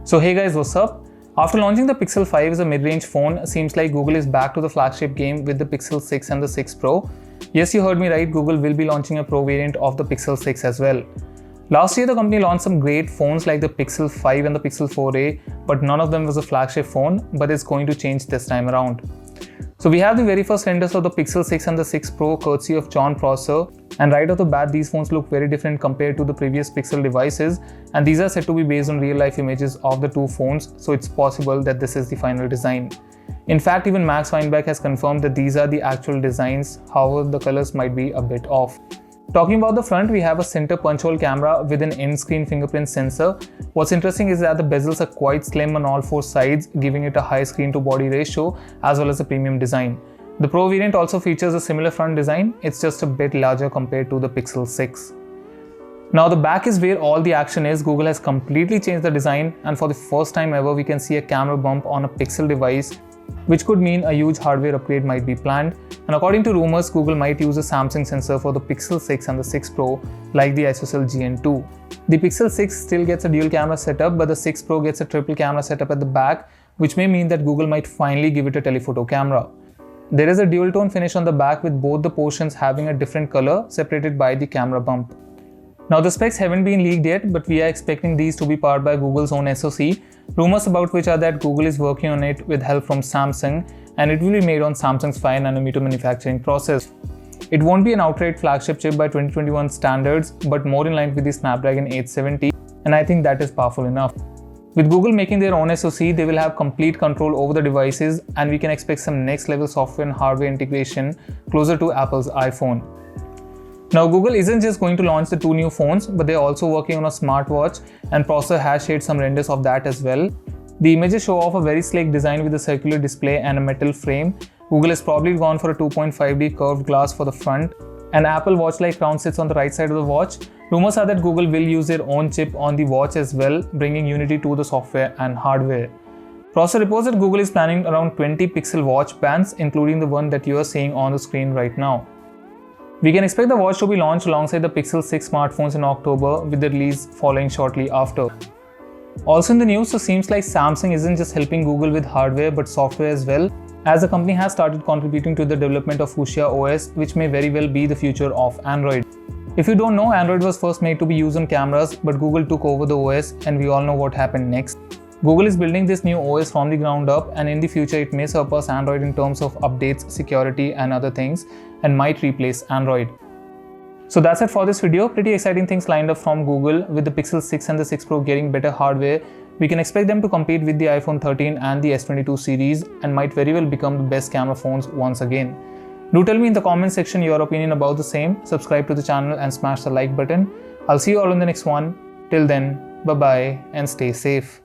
So hey guys, what's up? After launching the Pixel 5 as a mid-range phone, seems like Google is back to the flagship game with the Pixel 6 and the 6 Pro. Yes, you heard me right, Google will be launching a Pro variant of the Pixel 6 as well. Last year the company launched some great phones like the Pixel 5 and the Pixel 4a, but none of them was a flagship phone, but it's going to change this time around. So we have the very first renders of the Pixel 6 and the 6 Pro courtesy of John Prosser, and right off the bat these phones look very different compared to the previous Pixel devices, and these are said to be based on real life images of the two phones, so it's possible that this is the final design. In fact, even Max Weinbach has confirmed that these are the actual designs, however the colors might be a bit off. Talking about the front, we have a center punch hole camera with an in-screen fingerprint sensor. What's interesting is that the bezels are quite slim on all four sides, giving it a high screen to body ratio as well as a premium design. The Pro variant also features a similar front design, it's just a bit larger compared to the Pixel 6. Now the back is where all the action is. Google has completely changed the design, and for the first time ever we can see a camera bump on a Pixel device, which could mean a huge hardware upgrade might be planned. And according to rumors, Google might use a Samsung sensor for the Pixel 6 and the 6 Pro like the ISOCELL GN2. The Pixel 6 still gets a dual camera setup, but the 6 Pro gets a triple camera setup at the back, which may mean that Google might finally give it a telephoto camera. There is a dual tone finish on the back with both the portions having a different color separated by the camera bump. Now the specs haven't been leaked yet, but we are expecting these to be powered by Google's own SoC. Rumors about which are that Google is working on it with help from Samsung, and it will be made on Samsung's 5nm manufacturing process. It won't be an outright flagship chip by 2021 standards, but more in line with the Snapdragon 870, and I think that is powerful enough. With Google making their own SoC, they will have complete control over the devices, and we can expect some next level software and hardware integration closer to Apple's iPhone. Now Google isn't just going to launch the two new phones, but they're also working on a smartwatch, and Prosser has shared some renders of that as well. The images show off a very sleek design with a circular display and a metal frame. Google has probably gone for a 2.5D curved glass for the front. An Apple Watch-like crown sits on the right side of the watch. Rumors are that Google will use their own chip on the watch as well, bringing unity to the software and hardware. Prosser reports that Google is planning around 20 Pixel Watch bands, including the one that you are seeing on the screen right now. We can expect the watch to be launched alongside the Pixel 6 smartphones in October, with the release following shortly after. Also in the news, it seems like Samsung isn't just helping Google with hardware but software as well, as the company has started contributing to the development of Fuchsia OS, which may very well be the future of Android. If you don't know, Android was first made to be used on cameras, but Google took over the OS, and we all know what happened next. Google is building this new OS from the ground up, and in the future it may surpass Android in terms of updates, security and other things, and might replace Android. So that's it for this video. Pretty exciting things lined up from Google. With the Pixel 6 and the 6 Pro getting better hardware, we can expect them to compete with the iPhone 13 and the S22 series, and might very well become the best camera phones once again. Do tell me in the comment section your opinion about the same. Subscribe to the channel and smash the like button. I'll see you all in the next one. Till then, bye bye and stay safe.